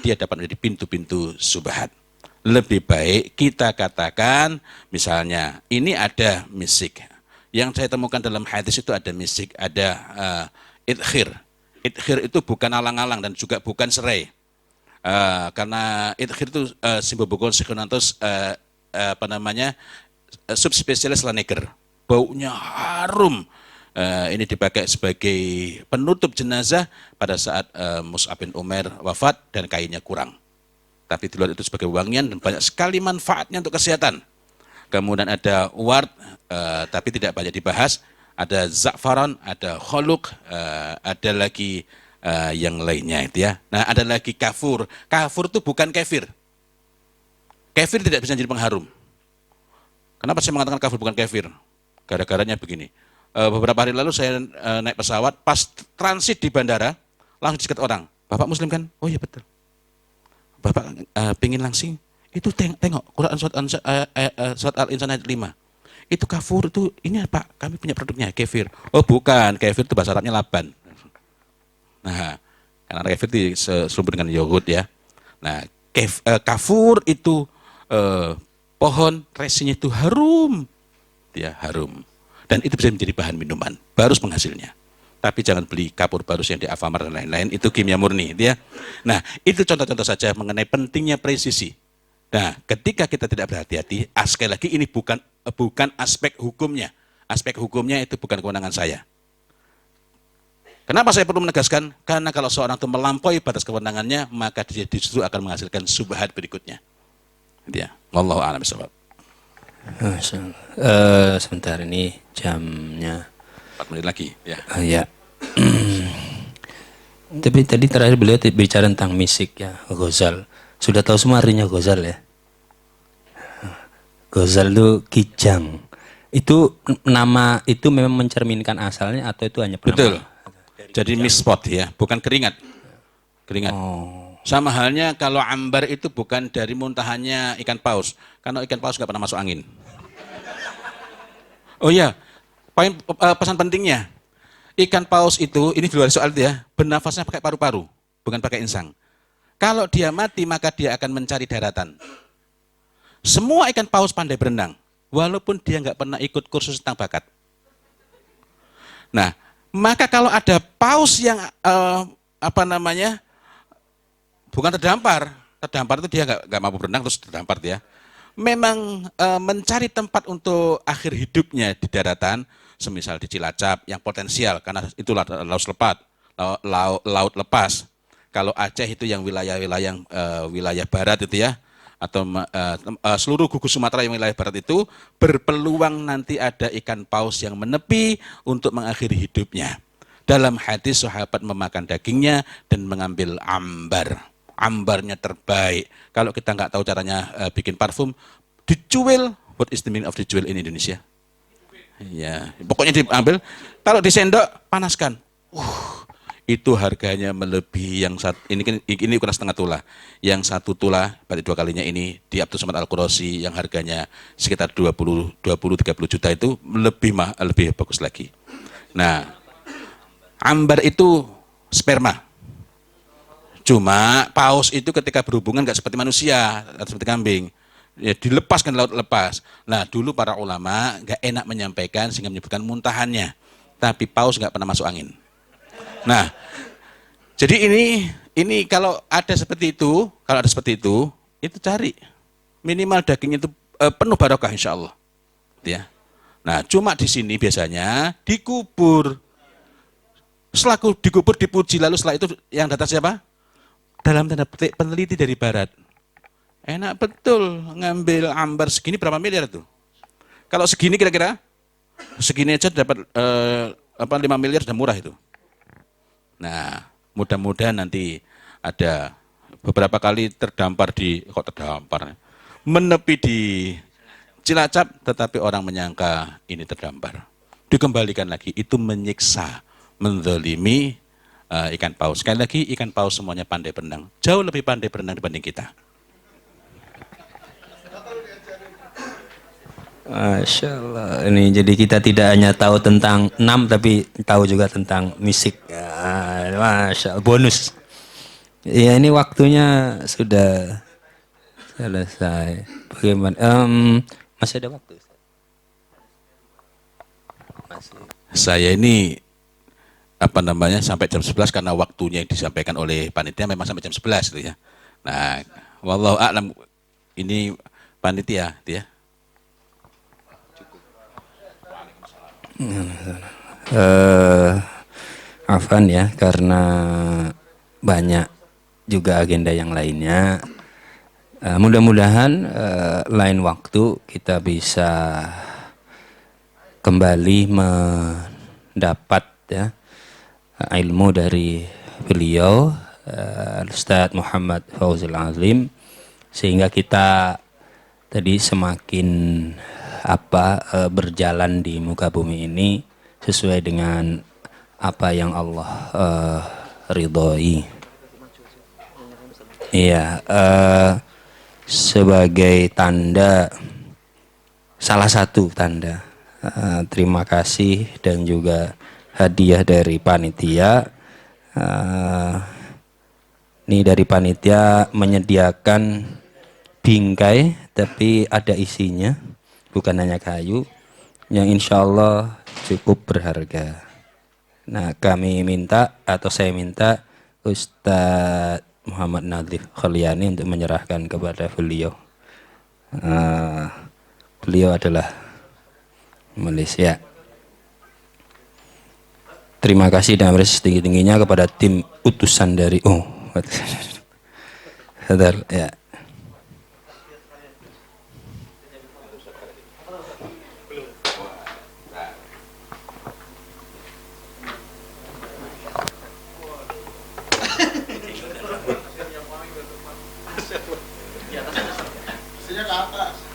dia dapat menjadi pintu-pintu syubhat. Lebih baik kita katakan misalnya ini ada misik. Yang saya temukan dalam hadis itu ada misik, ada idkhir. Idkhir itu bukan alang-alang dan juga bukan serai. Karena idkhir itu simbol psikonantos apa namanya subspesialis laneger. Baunya harum. Ini dipakai sebagai penutup jenazah pada saat Mus'ab bin Umair wafat dan kainnya kurang. Tapi di luar itu sebagai wangian dan banyak sekali manfaatnya untuk kesehatan. Kemudian ada ward, tapi tidak banyak dibahas. Ada za'faran, ada khuluq, ada lagi yang lainnya itu ya. Nah ada lagi kafur. Kafur itu bukan kefir. Kefir tidak bisa jadi pengharum. Kenapa saya mengatakan kafir bukan kefir? Gara-garanya begini. Beberapa hari lalu saya naik pesawat, pas transit di bandara, langsung dicegat orang. Bapak Muslim kan? Oh iya betul. Bapak pingin langsing, itu tengok Quran surat Al-Insan ayat 5. Itu kafur, itu ini Pak, kami punya produknya, kefir. Oh bukan, kefir itu bahasa Arabnya laban. Nah, karena kefir itu serumpun dengan yogurt ya. Nah, kafur itu pohon resinya itu harum. Ya, harum. Dan itu bisa menjadi bahan minuman, barus penghasilnya. Tapi jangan beli kapur barus yang di Alfamart dan lain-lain, itu kimia murni. Ya. Nah, itu contoh-contoh saja mengenai pentingnya presisi. Nah, ketika kita tidak berhati-hati, sekali lagi ini bukan aspek hukumnya. Aspek hukumnya itu bukan kewenangan saya. Kenapa saya perlu menegaskan? Karena kalau seorang itu melampaui batas kewenangannya, maka dia justru akan menghasilkan subhat berikutnya. Ya, wallahu a'lam bishawab. Sebentar ini jamnya 4 menit lagi ya. Ya. Tapi tadi terakhir beliau bicara tentang misik ya, Ghazal. Sudah tahu semua artinya Ghazal ya? Ghazal itu kijang. Itu nama itu memang mencerminkan asalnya atau itu hanya penamaan? Betul. Jadi mispot ya, bukan keringat. Keringat. Sama halnya kalau ambar itu bukan dari muntahannya ikan paus. Karena ikan paus nggak pernah masuk angin. Oh iya, pesan pentingnya. Ikan paus itu, ini di luar soal itu ya, bernafasnya pakai paru-paru, bukan pakai insang. Kalau dia mati, maka dia akan mencari daratan. Semua ikan paus pandai berenang, walaupun dia nggak pernah ikut kursus tentang bakat. Nah, maka kalau ada paus yang bukan terdampar itu dia nggak mampu berenang terus terdampar ya. Memang mencari tempat untuk akhir hidupnya di daratan, semisal di Cilacap yang potensial karena itulah laut lepas. Kalau Aceh itu yang wilayah barat itu ya, atau seluruh gugus Sumatera yang wilayah barat itu berpeluang nanti ada ikan paus yang menepi untuk mengakhiri hidupnya. Dalam hadis sahabat memakan dagingnya dan mengambil ambar. Ambarnya terbaik. Kalau kita nggak tahu caranya bikin parfum, dicuil. What is the meaning of dicuil in Indonesia? Ya, pokoknya diambil. Kalau disendok, panaskan. Itu harganya melebihi yang ini ukuran setengah tula. Yang 1 tula, berarti 2 kalinya ini di Abdul Somad Al-Qurasi yang harganya sekitar 20-30 juta itu lebih bagus lagi. Nah, ambar itu sperma. Cuma paus itu ketika berhubungan nggak seperti manusia, seperti kambing. Ya, dilepaskan laut lepas. Nah, dulu para ulama nggak enak menyampaikan sehingga menyebutkan muntahannya. Tapi paus nggak pernah masuk angin. Nah, jadi ini kalau ada seperti itu, itu cari minimal dagingnya itu penuh barokah insya Allah. Ya. Nah, cuma di sini biasanya dikubur. Setelah dikubur dipuji, lalu setelah itu yang datang siapa? Dalam tanda petik peneliti dari barat. Enak betul ngambil ambar segini berapa miliar tuh? Kalau segini kira-kira segini aja dapat 5 miliar sudah murah itu. Nah, mudah-mudahan nanti ada beberapa kali menepi di Cilacap, tetapi orang menyangka ini terdampar. Dikembalikan lagi, itu menyiksa, menzalimi ikan paus. Sekali lagi, ikan paus semuanya pandai berenang. Jauh lebih pandai berenang dibanding kita. Masya Allah. Ini jadi kita tidak hanya tahu tentang 6, tapi tahu juga tentang misik. Ya, Masya Allah. Bonus. Ya ini waktunya sudah selesai. Bagaimana? Masih ada waktu? Ustaz? Masih. Saya ini apa namanya sampai jam 11 karena waktunya yang disampaikan oleh panitia memang sampai jam 11 gitu ya. Nah, wallahu a'lam ini panitia gitu ya. eh Afan ya, karena banyak juga agenda yang lainnya. Mudah-mudahan lain waktu kita bisa kembali mendapat ya ilmu dari beliau Ustadz Muhammad Fauzil Azlim, sehingga kita tadi semakin berjalan di muka bumi ini sesuai dengan apa yang Allah ridhoi. Iya, sebagai tanda, salah satu tanda terima kasih dan juga hadiah dari panitia. Ini dari panitia menyediakan bingkai, tapi ada isinya, bukan hanya kayu, yang insya Allah cukup berharga. Nah, kami minta atau saya minta Ustadz Muhammad Nadhif Khaliani untuk menyerahkan kepada beliau. Beliau adalah Malaysia. Terima kasih dan apresiasi setinggi-tingginya kepada tim utusan dari ya. Ke atas.